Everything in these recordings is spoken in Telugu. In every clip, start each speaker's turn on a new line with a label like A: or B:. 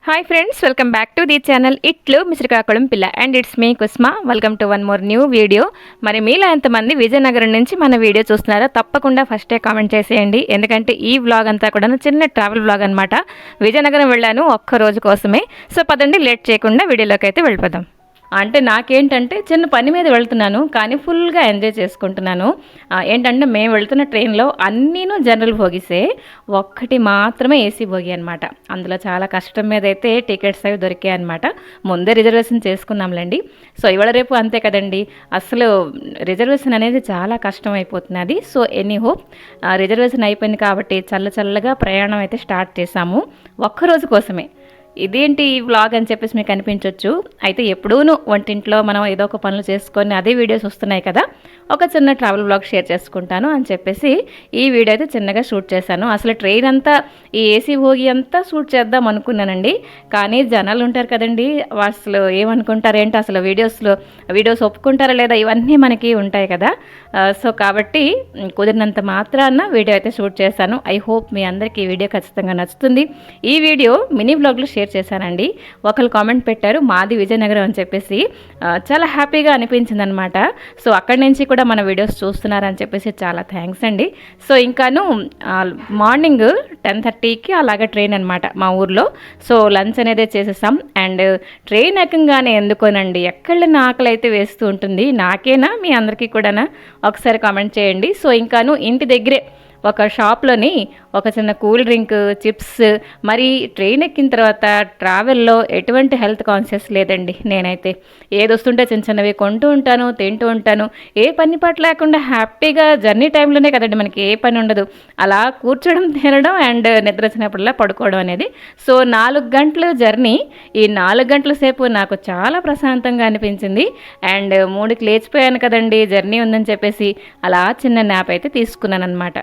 A: Hi friends, welcome back to the channel ఇట్లు మిశ్రకాకుళం పిల్ల and it's me Kusma. Welcome to one more new video. మరి మీలో ఎంతమంది విజయనగరం నుంచి మన వీడియో చూస్తున్నారో తప్పకుండా ఫస్టే కామెంట్ చేసేయండి. ఎందుకంటే ఈ వ్లాగ్ అంతా కూడా చిన్న ట్రావెల్ వ్లాగ్ అనమాట. విజయనగరం వెళ్ళాను ఒక్క రోజు కోసమే. సో పదండి, లేట్ చేయకుండా వీడియోలోకి అయితే వెళ్ళిపోదాం. అంటే నాకేంటంటే చిన్న పని మీద వెళ్తున్నాను, కానీ ఫుల్గా ఎంజాయ్ చేసుకుంటున్నాను. ఏంటంటే మేము వెళ్తున్న ట్రైన్లో అన్నీను జనరల్ బోగీసే, ఒక్కటి మాత్రమే ఏసీ బోగి అనమాట. అందులో చాలా కష్టం మీద అయితే టికెట్స్ అవి దొరికాయి అనమాట. ముందే రిజర్వేషన్ చేసుకున్నాంలేండి. సో ఇవాళ రేపు అంతే కదండి, అసలు రిజర్వేషన్ అనేది చాలా కష్టం అయిపోతున్నది. సో ఎనీహో రిజర్వేషన్ అయిపోయింది కాబట్టి చల్లగా ప్రయాణం అయితే స్టార్ట్ చేశాము ఒక్కరోజు కోసమే. ఇదేంటి ఈ వ్లాగ్ అని చెప్పేసి మీకు అనిపించవచ్చు. అయితే ఎప్పుడూనూ వంటింట్లో మనం ఏదో ఒక పనులు చేసుకొని అదే వీడియోస్ వస్తున్నాయి కదా, ఒక చిన్న ట్రావెల్ వ్లాగ్ షేర్ చేసుకుంటాను అని చెప్పేసి ఈ వీడియో అయితే చిన్నగా షూట్ చేశాను. అసలు ట్రైన్ అంతా ఈ ఏసీ భోగి అంతా షూట్ చేద్దాం అనుకున్నానండి, కానీ జనాలు ఉంటారు కదండి, అసలు ఏమనుకుంటారేంటి, అసలు వీడియోస్ ఒప్పుకుంటారా లేదా, ఇవన్నీ మనకి ఉంటాయి కదా. సో కాబట్టి కుదిరినంత మాత్రాన వీడియో అయితే షూట్ చేశాను. ఐ హోప్ మీ అందరికీ ఈ వీడియో ఖచ్చితంగా నచ్చుతుంది. ఈ వీడియో మినీ వ్లాగ్లో షేర్ చేశానండి. ఒకరు కామెంట్ పెట్టారు మాది విజయనగరం అని చెప్పేసి, చాలా హ్యాపీగా అనిపించింది అనమాట. సో అక్కడి నుంచి కూడా మన వీడియోస్ చూస్తున్నారని చెప్పేసి చాలా థ్యాంక్స్ అండి. సో ఇంకాను మార్నింగ్ 10:30కి అలాగే ట్రైన్ అనమాట మా ఊర్లో. సో లంచ్ అనేది చేసేసాం. అండ్ ట్రైన్ ఎక్కగానే ఎందుకోనండి ఎక్కడైనా ఆకలి అయితే వేస్తూ ఉంటుంది. నాకేనా మీ అందరికీ కూడానా, ఒకసారి కామెంట్ చేయండి. సో ఇంకాను ఇంటి దగ్గరే ఒక షాప్లోని ఒక చిన్న కూల్ డ్రింక్, చిప్స్, మరి ట్రైన్ ఎక్కిన తర్వాత ట్రావెల్లో ఎటువంటి హెల్త్ కాన్షియస్ లేదండి. నేనైతే ఏది వస్తుంటే చిన్నవి కొంటూ ఉంటాను, తింటూ ఉంటాను. ఏ పని పాటు లేకుండా హ్యాపీగా జర్నీ టైంలోనే కదండి మనకి ఏ పని ఉండదు, అలా కూర్చోడం, తినడం అండ్ నిద్ర వచ్చినప్పుడల్లా పడుకోవడం అనేది. సో 4 గంటల జర్నీ, ఈ 4 గంటల సేపు నాకు చాలా ప్రశాంతంగా అనిపించింది. అండ్ 3కి లేచిపోయాను కదండి జర్నీ ఉందని చెప్పేసి, అలా చిన్న న్యాప్ అయితే తీసుకున్నాను అనమాట.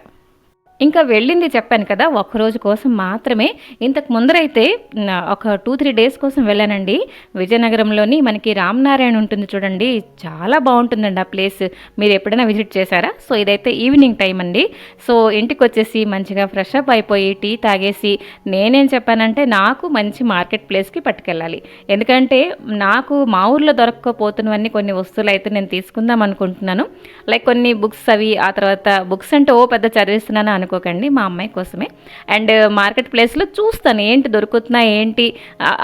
A: ఇంకా వెళ్ళింది చెప్పాను కదా ఒక్కరోజు కోసం మాత్రమే. ఇంతకు ముందరైతే ఒక 2-3 డేస్ కోసం వెళ్ళానండి. విజయనగరంలోని మనకి రామనారాయణ ఉంటుంది చూడండి, చాలా బాగుంటుందండి ఆ ప్లేస్. మీరు ఎప్పుడైనా విజిట్ చేశారా? సో ఇదైతే ఈవినింగ్ టైం అండి. సో ఇంటికి వచ్చేసి మంచిగా ఫ్రెష్ అప్ అయిపోయి టీ తాగేసి నేనేం చెప్పానంటే నాకు మంచి మార్కెట్ ప్లేస్కి పట్టుకెళ్ళాలి. ఎందుకంటే నాకు మా ఊర్లో దొరక్కపోతున్నవన్నీ కొన్ని వస్తువులు అయితే నేను తీసుకుందాం అనుకుంటున్నాను. లైక్ కొన్ని బుక్స్ అవి, ఆ తర్వాత బుక్స్ అంటే పెద్ద చదివిస్తున్నాను అనుకోకండి, మా అమ్మాయి కోసమే. అండ్ మార్కెట్ ప్లేస్లో చూస్తాను ఏంటి దొరుకుతున్నాయి ఏంటి,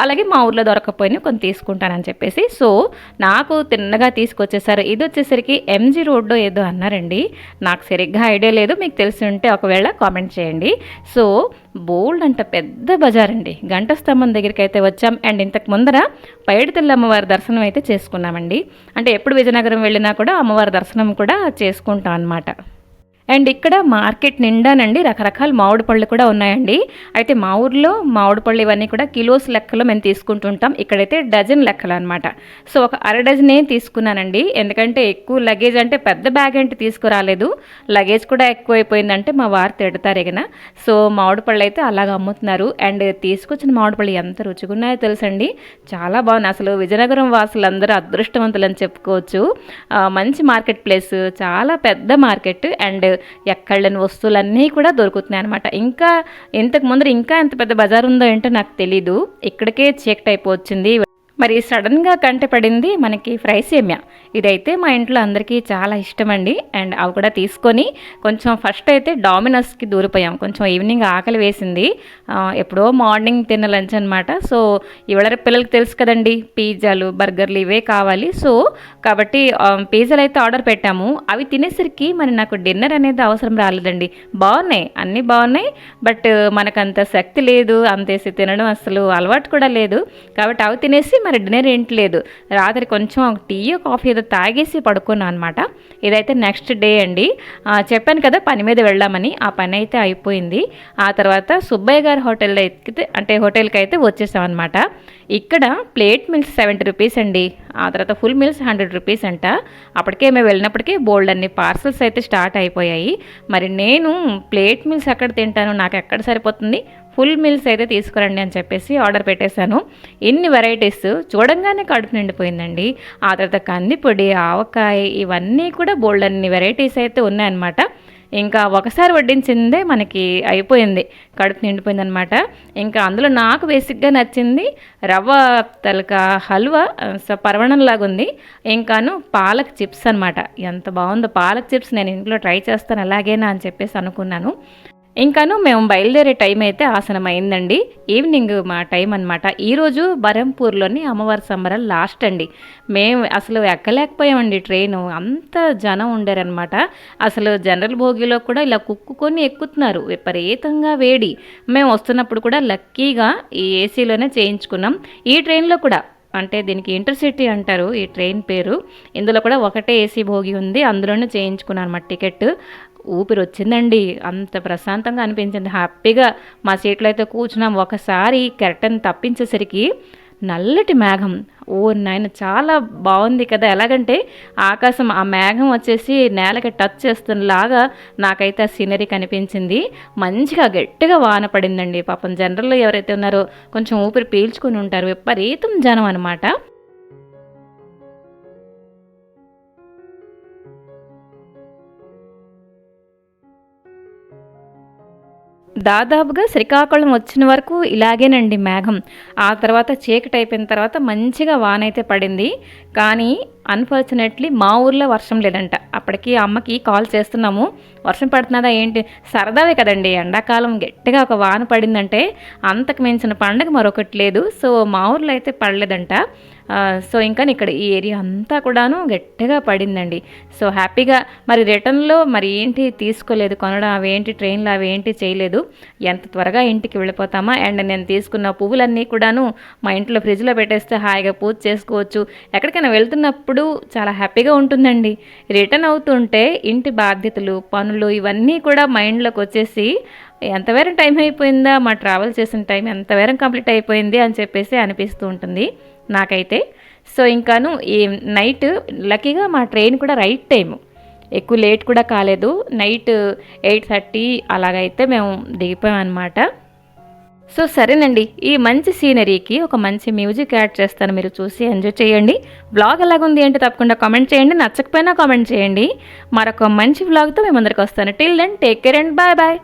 A: అలాగే మా ఊర్లో దొరకకపోయినా కొన్ని తీసుకుంటానని చెప్పేసి. సో నాకు తిన్నగా తీసుకొచ్చేసారు. ఇది వచ్చేసరికి ఎంజీ రోడ్డు ఏదో అన్నారండి, నాకు సరిగ్గా ఐడియా లేదు, మీకు తెలిసి ఉంటే ఒకవేళ కామెంట్ చేయండి. సో బోల్డ్ అంట పెద్ద బజార్ అండి. గంట స్తంభం దగ్గరికి అయితే వచ్చాం. అండ్ ఇంతకు ముందర పైడితల్లి అమ్మవారి దర్శనం అయితే చేసుకున్నామండి. అంటే ఎప్పుడు విజయనగరం వెళ్ళినా కూడా అమ్మవారి దర్శనం కూడా చేసుకుంటాం అన్నమాట. అండ్ ఇక్కడ మార్కెట్ నిండానండి రకరకాల మామిడి పళ్ళు కూడా ఉన్నాయండి. అయితే మా ఊర్లో మామిడి పళ్ళు ఇవన్నీ కూడా కిలోస్ లెక్కలో మేము తీసుకుంటుంటాం, ఇక్కడైతే డజన్ లెక్కలు అనమాట. సో ఒక 1/2 డజనే తీసుకున్నానండి. ఎందుకంటే ఎక్కువ లగేజ్ అంటే పెద్ద బ్యాగ్ అంటే తీసుకురాలేదు, లగేజ్ కూడా ఎక్కువైపోయిందంటే మా వారు తిడతారు ఎగన. సో మామిడి పళ్ళు అయితే అలాగ అమ్ముతున్నారు. అండ్ తీసుకొచ్చిన మామిడి పళ్ళు ఎంత రుచిగా ఉన్నాయో తెలుసండి, చాలా బాగున్నాయి. అసలు విజయనగరం వాసులందరూ అదృష్టవంతులు అని చెప్పుకోవచ్చు. మంచి మార్కెట్ ప్లేస్, చాలా పెద్ద మార్కెట్. అండ్ ఎక్కడలేని వస్తువులన్నీ కూడా దొరుకుతున్నాయి అనమాట. ఇంకా ఇంతకు ముందర ఇంకా ఎంత పెద్ద బజార్ ఉందో ఏంటో నాకు తెలీదు, ఇక్కడికే చీకటి అయిపోవచ్చింది. మరి సడన్గా కంట పడింది మనకి ఫ్రై సేమ్యా. ఇదైతే మా ఇంట్లో అందరికీ చాలా ఇష్టం అండి. అండ్ అవి కూడా తీసుకొని కొంచెం ఫస్ట్ అయితే డామినోస్కి దూరిపోయాం. కొంచెం ఈవినింగ్ ఆకలి వేసింది, ఎప్పుడో మార్నింగ్ తిన్న లంచ్ అనమాట. సో ఇవాళ పిల్లలకి తెలుసు కదండి, పిజ్జాలు, బర్గర్లు ఇవే కావాలి. సో కాబట్టి పిజ్జాలు అయితే ఆర్డర్ పెట్టాము. అవి తినేసరికి మరి నాకు డిన్నర్ అనేది అవసరం రాలేదండి. బాగున్నాయి, అన్నీ బాగున్నాయి, బట్ మనకంత శక్తి లేదు, అంతేసి తినడం అసలు అలవాటు కూడా లేదు. కాబట్టి అవి తినేసి మరి డిన్నర్ ఏంటి లేదు, రాత్రి కొంచెం టీ కాఫీ ఏదో తాగేసి పడుకున్నాను అనమాట. ఇదైతే నెక్స్ట్ డే అండి. చెప్పాను కదా పని మీద వెళ్ళామని, ఆ పని అయితే అయిపోయింది. ఆ తర్వాత సుబ్బయ్య గారి హోటల్లో ఎక్కితే అంటే హోటల్కి అయితే వచ్చేసాం అనమాట. ఇక్కడ ప్లేట్ మీల్స్ 70 రూపీస్ అండి, ఆ తర్వాత ఫుల్ మీల్స్ 100 రూపీస్ అంట. అప్పటికే మేము వెళ్ళినప్పటికీ బోల్డ్ అన్ని పార్సల్స్ అయితే స్టార్ట్ అయిపోయాయి. మరి నేను ప్లేట్ మీల్స్ ఎక్కడ తింటాను, నాకు ఎక్కడ సరిపోతుంది, ఫుల్ మీల్స్ అయితే తీసుకురండి అని చెప్పేసి ఆర్డర్ పెట్టేశాను. ఇన్ని వెరైటీస్ చూడంగానే కడుపు నిండిపోయిందండి. ఆ తర్వాత కందిపొడి, ఆవకాయ ఇవన్నీ కూడా బోల్డన్ని వెరైటీస్ అయితే ఉన్నాయన్నమాట. ఇంకా ఒకసారి వడ్డించిందే మనకి అయిపోయింది, కడుపు నిండిపోయిందనమాట. ఇంకా అందులో నాకు బేసిక్గా నచ్చింది రవ్వ తలక హల్వా, పరవణంలాగా ఉంది. ఇంకాను పాలక్ చిప్స్ అనమాట. ఎంత బాగుందో పాలక్ చిప్స్, నేను ఇంట్లో ట్రై చేస్తాను అలాగేనా అని చెప్పేసి అనుకున్నాను. ఇంకాను మేము బయలుదేరే టైం అయితే ఆసనం అయిందండి. ఈవినింగ్ మా టైం అనమాట. ఈరోజు బరంపూర్లోని అమ్మవారి సంబరాలు లాస్ట్ అండి. మేము అసలు ఎక్కలేకపోయామండి ట్రైను, అంత జనం ఉండారనమాట. అసలు జనరల్ భోగిలో కూడా ఇలా కుక్కుకొని ఎక్కుతున్నారు, విపరీతంగా వేడి. మేము వస్తున్నప్పుడు కూడా లక్కీగా ఈ ఏసీలోనే చేయించుకున్నాం. ఈ ట్రైన్లో కూడా, అంటే దీనికి ఇంటర్సిటీ అంటారు ఈ ట్రైన్ పేరు, ఇందులో కూడా ఒకటే ఏసీ భోగి ఉంది, అందులోనే చేయించుకున్నాను అన్నమాట టికెట్. ఊపిరి వచ్చిందండి, అంత ప్రశాంతంగా అనిపించింది. హ్యాపీగా మా సీట్లో అయితే కూర్చున్నాం. ఒకసారి కెరటన్ తప్పించేసరికి నల్లటి మేఘం, ఓ నాయన చాలా బాగుంది కదా. ఎలాగంటే ఆకాశం ఆ మేఘం వచ్చేసి నేలకి టచ్ చేస్తున్నలాగా నాకైతే ఆ సీనరీ కనిపించింది. మంచిగా గట్టిగా వాన పడిందండి. పాపం జనరల్లో ఎవరైతే ఉన్నారో కొంచెం ఊపిరి పీల్చుకొని ఉంటారు, విపరీతం జనం అనమాట. దాదాపుగా శ్రీకాకుళం వచ్చిన వరకు ఇలాగేనండి మేఘం. ఆ తర్వాత చీకటి అయిపోయిన తర్వాత మంచిగా వాన అయితే పడింది. కానీ అన్ఫార్చునేట్లీ మా ఊర్లో వర్షం లేదంట. అప్పటికి అమ్మకి కాల్ చేస్తున్నాము, వర్షం పడుతున్నదా ఏంటి, సరదావే కదండి, ఎండాకాలం గట్టిగా ఒక వాన పడిందంటే అంతకు మించిన పండుగ మరొకటి లేదు. సో మా ఊర్లో అయితే పడలేదంట. సో ఇంకా ఇక్కడ ఈ ఏరియా అంతా కూడాను గట్టిగా పడిందండి. సో హ్యాపీగా మరి రిటర్న్లో మరి ఏంటి తీసుకోలేదు, కొనడం అవేంటి ట్రైన్లో అవేంటి చేయలేదు. ఎంత త్వరగా ఇంటికి వెళ్ళిపోతామా. అండ్ నేను తీసుకున్న పువ్వులన్నీ కూడాను మా ఇంట్లో ఫ్రిడ్జ్లో పెట్టేస్తే హాయిగా పూజ చేసుకోవచ్చు. ఎక్కడికైనా వెళ్తున్నప్పుడు చాలా హ్యాపీగా ఉంటుందండి. రిటర్న్ అవుతుంటే ఇంటి బాధ్యతలు, పనులు ఇవన్నీ కూడా మైండ్లోకి వచ్చేసి ఎంత వేరం టైం అయిపోయిందా, మా ట్రావెల్ చేసిన టైం ఎంత వేరం కంప్లీట్ అయిపోయింది అని చెప్పేసి అనిపిస్తూ ఉంటుంది నాకైతే. సో ఇంకాను ఈ నైట్ లక్కీగా మా ట్రైన్ కూడా రైట్ టైము, ఎక్కువ లేట్ కూడా కాలేదు. నైట్ 8:30 అలాగైతే మేము దిగిపోయాం అనమాట. సో సరేనండి, ఈ మంచి సీనరీకి ఒక మంచి మ్యూజిక్ యాడ్ చేస్తాను, మీరు చూసి ఎంజాయ్ చేయండి. వ్లాగ్ ఎలాగుంది అంటే తప్పకుండా కామెంట్ చేయండి, నచ్చకపోయినా కామెంట్ చేయండి. మరొక మంచి వ్లాగ్తో మేము అందరికి వస్తాను. Till then take care and bye bye.